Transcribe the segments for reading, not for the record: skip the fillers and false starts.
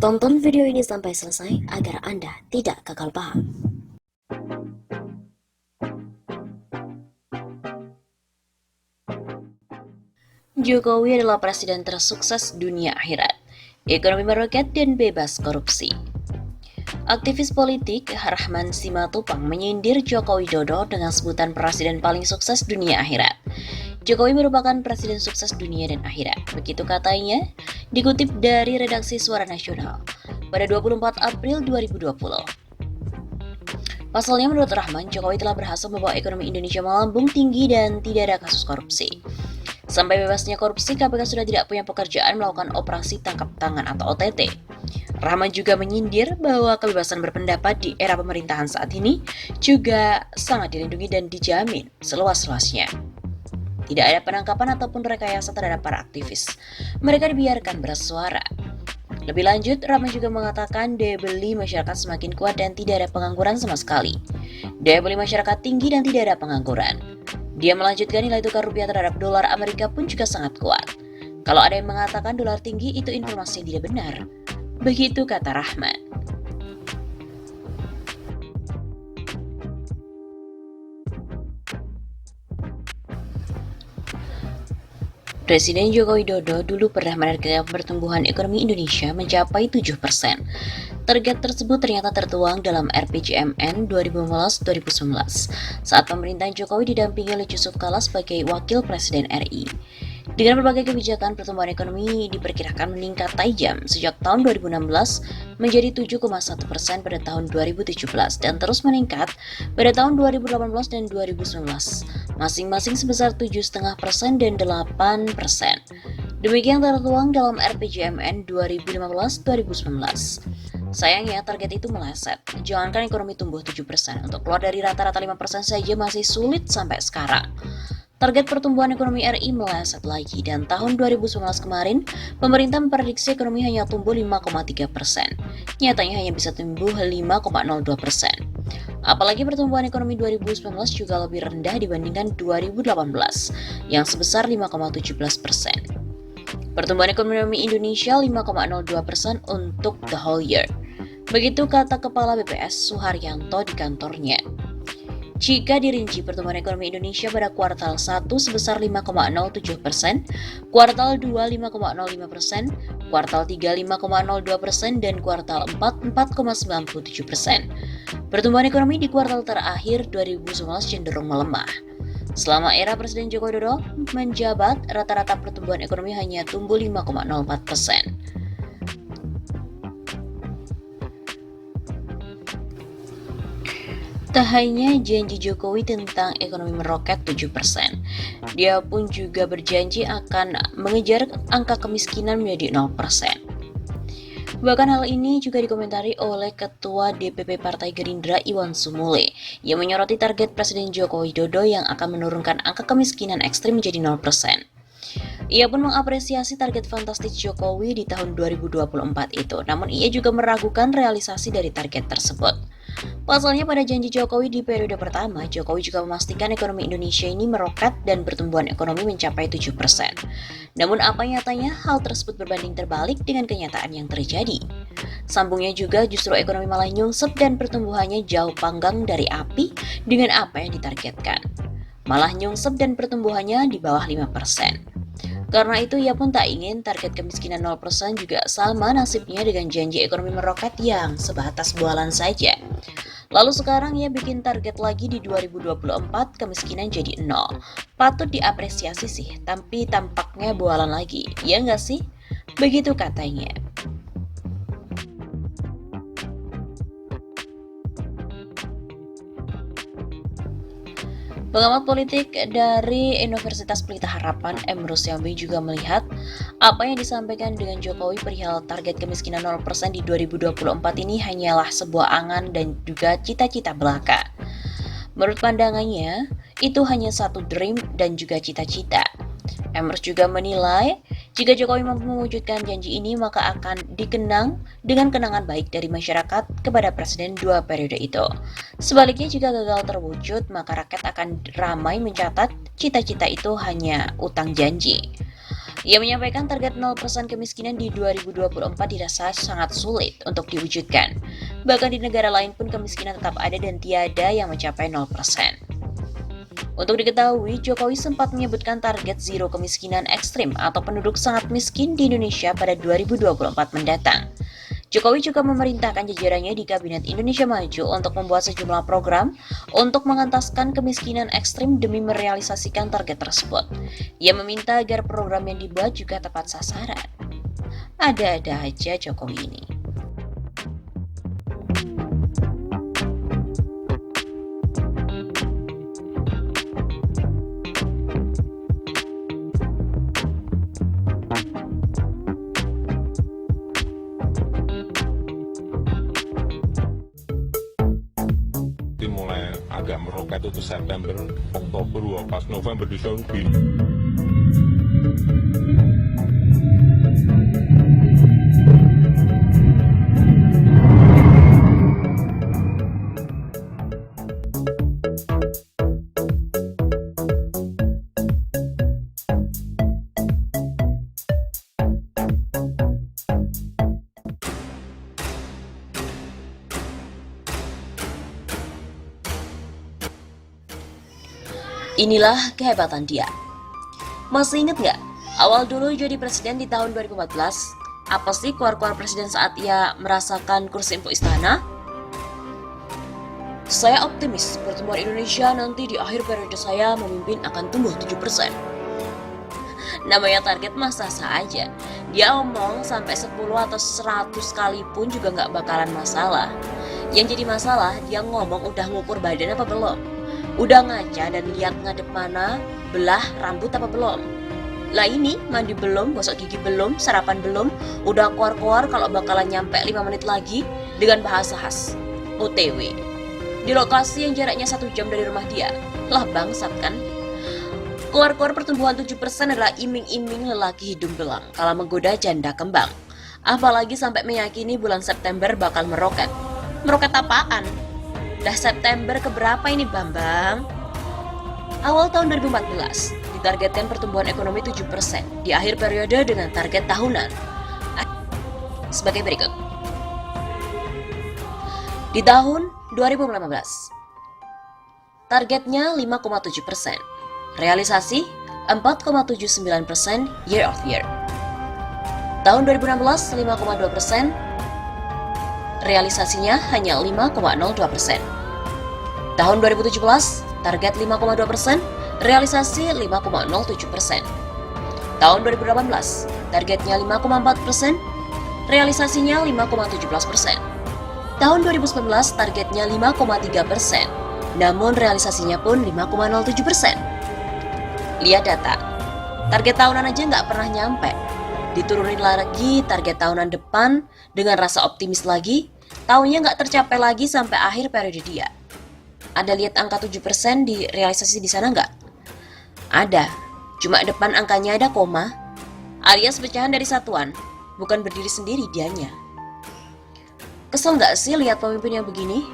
Tonton video ini sampai selesai agar Anda tidak gagal paham. Jokowi adalah presiden tersukses dunia akhirat, ekonomi meroket dan bebas korupsi. Aktivis politik Rahman Simatupang menyindir Joko Widodo dengan sebutan presiden paling sukses dunia akhirat. Jokowi merupakan presiden sukses dunia dan akhirat, begitu katanya, dikutip dari redaksi Suara Nasional pada 24 April 2020. Pasalnya menurut Rahman, Jokowi telah berhasil membawa ekonomi Indonesia melambung tinggi dan tidak ada kasus korupsi. Sampai bebasnya korupsi, KPK sudah tidak punya pekerjaan melakukan operasi tangkap tangan atau OTT. Rahman juga menyindir bahwa kebebasan berpendapat di era pemerintahan saat ini juga sangat dilindungi dan dijamin seluas-luasnya. Tidak ada penangkapan ataupun rekayasa terhadap para aktivis. Mereka dibiarkan bersuara. Lebih lanjut, Rahman juga mengatakan daya beli masyarakat semakin kuat dan tidak ada pengangguran sama sekali. Daya beli masyarakat tinggi dan tidak ada pengangguran. Dia melanjutkan nilai tukar rupiah terhadap dolar Amerika pun juga sangat kuat. Kalau ada yang mengatakan dolar tinggi, itu informasi yang tidak benar. Begitu kata Rahman. Presiden Joko Widodo dulu pernah menargetkan pertumbuhan ekonomi Indonesia mencapai 7%. Target tersebut ternyata tertuang dalam RPJMN 2015-2019 saat pemerintahan Jokowi didampingi oleh Yusuf Kala sebagai Wakil Presiden RI. Dengan berbagai kebijakan, pertumbuhan ekonomi diperkirakan meningkat tajam sejak tahun 2016 menjadi 7,1% pada tahun 2017 dan terus meningkat pada tahun 2018 dan 2019, masing-masing sebesar 7,5% dan 8%. Demikian tertuang dalam RPJMN 2015-2019. Sayangnya target itu meleset. Jangankan ekonomi tumbuh 7%, untuk keluar dari rata-rata 5% saja masih sulit sampai sekarang. Target pertumbuhan ekonomi RI meleset lagi dan tahun 2019 kemarin, pemerintah memprediksi ekonomi hanya tumbuh 5,3%. Nyatanya hanya bisa tumbuh 5,02%. Apalagi pertumbuhan ekonomi 2019 juga lebih rendah dibandingkan 2018, yang sebesar 5,17%. Pertumbuhan ekonomi Indonesia 5,02% untuk the whole year. Begitu kata Kepala BPS Suharyanto di kantornya. Jika dirinci, pertumbuhan ekonomi Indonesia pada kuartal 1 sebesar 5,07%, kuartal 2 5,05%, kuartal 3 5,02%, dan kuartal 4 4,97%. Pertumbuhan ekonomi di kuartal terakhir 2019 cenderung melemah. Selama era Presiden Joko Widodo menjabat, rata-rata pertumbuhan ekonomi hanya tumbuh 5,04%. Tak hanya janji Jokowi tentang ekonomi meroket 7%, dia pun juga berjanji akan mengejar angka kemiskinan menjadi 0%. Bahkan hal ini juga dikomentari oleh Ketua DPP Partai Gerindra Iwan Sumule yang menyoroti target Presiden Joko Widodo yang akan menurunkan angka kemiskinan ekstrim menjadi 0%. Ia pun mengapresiasi target fantastis Jokowi di tahun 2024 itu, namun ia juga meragukan realisasi dari target tersebut. Pasalnya pada janji Jokowi di periode pertama, Jokowi juga memastikan ekonomi Indonesia ini meroket dan pertumbuhan ekonomi mencapai 7%. Namun apa nyatanya, hal tersebut berbanding terbalik dengan kenyataan yang terjadi. Sambungnya juga justru ekonomi malah nyungsep dan pertumbuhannya jauh panggang dari api dengan apa yang ditargetkan. Malah nyungsep dan pertumbuhannya di bawah 5%. Karena itu ia pun tak ingin target kemiskinan 0% juga sama nasibnya dengan janji ekonomi meroket yang sebatas bualan saja. Lalu sekarang ia bikin target lagi di 2024 kemiskinan jadi 0. Patut diapresiasi sih, tapi tampaknya bualan lagi, ya nggak sih? Begitu katanya. Pengamat politik dari Universitas Pelita Harapan, Emrus Yambi juga melihat apa yang disampaikan dengan Jokowi perihal target kemiskinan 0% di 2024 ini hanyalah sebuah angan dan juga cita-cita belaka. Menurut pandangannya, itu hanya satu dream dan juga cita-cita. Emrus juga menilai, jika Jokowi mampu mewujudkan janji ini, maka akan dikenang dengan kenangan baik dari masyarakat kepada Presiden 2 periode itu. Sebaliknya, jika gagal terwujud, maka rakyat akan ramai mencatat cita-cita itu hanya utang janji. Ia menyampaikan target 0% kemiskinan di 2024 dirasa sangat sulit untuk diwujudkan. Bahkan di negara lain pun kemiskinan tetap ada dan tiada yang mencapai 0%. Untuk diketahui, Jokowi sempat menyebutkan target zero kemiskinan ekstrim atau penduduk sangat miskin di Indonesia pada 2024 mendatang. Jokowi juga memerintahkan jajarannya di Kabinet Indonesia Maju untuk membuat sejumlah program untuk mengentaskan kemiskinan ekstrim demi merealisasikan target tersebut. Ia meminta agar program yang dibuat juga tepat sasaran. Ada-ada aja Jokowi ini. Mulai agak meroket itu September, Oktober, pas November disuruh gini. Inilah kehebatan dia. Masih inget nggak? Awal dulu jadi presiden di tahun 2014, apa sih keluar-keluar presiden saat ia merasakan kursi empuk istana? Saya optimis pertumbuhan Indonesia nanti di akhir periode saya memimpin akan tumbuh 7%. Namanya target mah sah-sah aja. Dia omong sampai 10 atau 100 kali pun juga nggak bakalan masalah. Yang jadi masalah, dia ngomong udah ngukur badan apa belum? Udah ngaca dan lihat ngadep mana, belah rambut apa belum? Lah ini, mandi belum, gosok gigi belum, sarapan belum, udah keluar-keluar kalau bakalan nyampe 5 menit lagi dengan bahasa khas, OTW. Di lokasi yang jaraknya 1 jam dari rumah dia. Lah bangsat kan? Keluar-keluar pertumbuhan 7% adalah iming-iming lelaki hidung belang kalau menggoda janda kembang. Apalagi sampai meyakini bulan September bakal meroket. Meroket apaan? Dah September keberapa ini Bambang? Awal tahun 2014, ditargetkan pertumbuhan ekonomi 7% di akhir periode dengan target tahunan sebagai berikut. Di tahun 2015, targetnya 5,7%, realisasi 4,79% year of year. Tahun 2016, 5,2%, realisasinya hanya 5,02%. Tahun 2017, target 5,2%, realisasi 5,07%. Tahun 2018, targetnya 5,4%, realisasinya 5,17%. Tahun 2019, targetnya 5,3%, namun realisasinya pun 5,07%. Lihat data, target tahunan aja nggak pernah nyampe. Diturunin lagi target tahunan depan dengan rasa optimis lagi, tahunnya nggak tercapai lagi sampai akhir periode dia. Ada lihat angka 7% di realisasi di sana nggak? Ada, cuma depan angkanya ada koma, alias pecahan dari satuan, bukan berdiri sendiri dianya. Kesel nggak sih lihat pemimpin yang begini?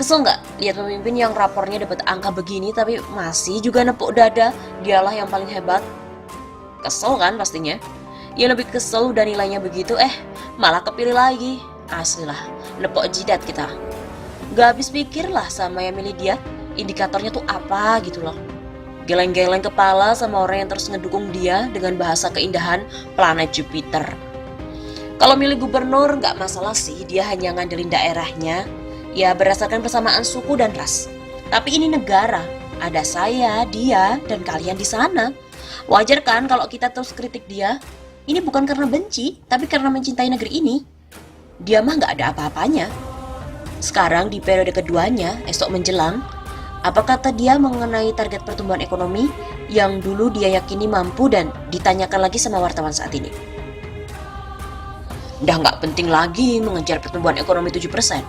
Kesel nggak lihat pemimpin yang rapornya dapat angka begini tapi masih juga nepuk dada, dialah yang paling hebat? Kesel kan pastinya? Yang lebih kesel udah nilainya begitu, malah kepilih lagi. Asli lah, nepok jidat kita. Gak habis pikir lah sama yang milih dia, indikatornya tuh apa gitu loh. Geleng-geleng kepala sama orang yang terus ngedukung dia dengan bahasa keindahan planet Jupiter. Kalau milih gubernur gak masalah sih, dia hanya ngandelin daerahnya, ya berdasarkan persamaan suku dan ras. Tapi ini negara, ada saya, dia, dan kalian di sana. Wajar kan kalau kita terus kritik dia? Ini bukan karena benci, tapi karena mencintai negeri ini. Dia mah gak ada apa-apanya. Sekarang di periode keduanya, esok menjelang, apa kata dia mengenai target pertumbuhan ekonomi yang dulu dia yakini mampu dan ditanyakan lagi sama wartawan saat ini? Udah gak penting lagi mengejar pertumbuhan ekonomi 7%.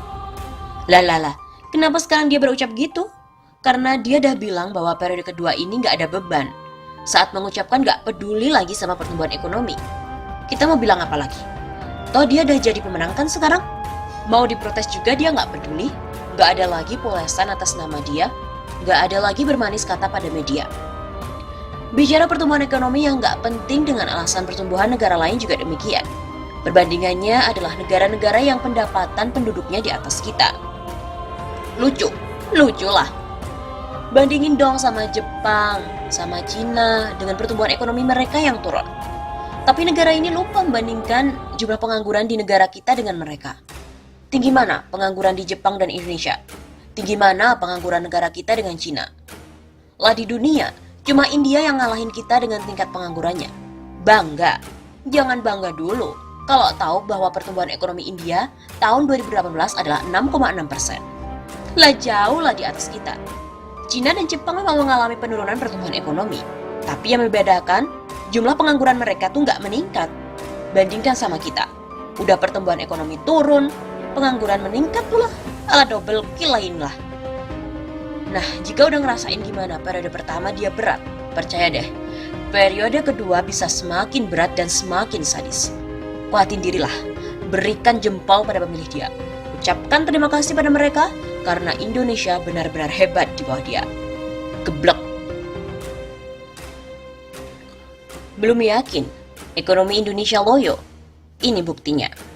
Lah, kenapa sekarang dia berucap gitu? Karena dia dah bilang bahwa periode kedua ini gak ada beban. Saat mengucapkan gak peduli lagi sama pertumbuhan ekonomi. Kita mau bilang apa lagi? Toh dia dah jadi pemenang kan sekarang? Mau diprotes juga dia gak peduli. Gak ada lagi polesan atas nama dia. Gak ada lagi bermanis kata pada media. Bicara pertumbuhan ekonomi yang nggak penting dengan alasan pertumbuhan negara lain juga demikian. Perbandingannya adalah negara-negara yang pendapatan penduduknya di atas kita. Lucu lah. Bandingin dong sama Jepang, sama Cina dengan pertumbuhan ekonomi mereka yang turun. Tapi negara ini lupa membandingkan jumlah pengangguran di negara kita dengan mereka. Tinggi mana pengangguran di Jepang dan Indonesia? Tinggi mana pengangguran negara kita dengan Cina? Lah di dunia, cuma India yang ngalahin kita dengan tingkat penganggurannya. Bangga? Jangan bangga dulu kalau tahu bahwa pertumbuhan ekonomi India tahun 2018 adalah 6,6%. Lah jauh lah di atas kita. Cina dan Jepang memang mengalami penurunan pertumbuhan ekonomi. Tapi yang membedakan, jumlah pengangguran mereka tuh nggak meningkat. Bandingkan sama kita. Udah pertumbuhan ekonomi turun, pengangguran meningkat pula. Ala double kill lain lah. Nah, jika udah ngerasain gimana periode pertama dia berat, percaya deh, periode kedua bisa semakin berat dan semakin sadis. Kuatin dirilah, berikan jempol pada pemilih dia. Ucapkan terima kasih pada mereka, karena Indonesia benar-benar hebat di bawah dia. Geblek. Belum yakin, ekonomi Indonesia loyo? Ini buktinya.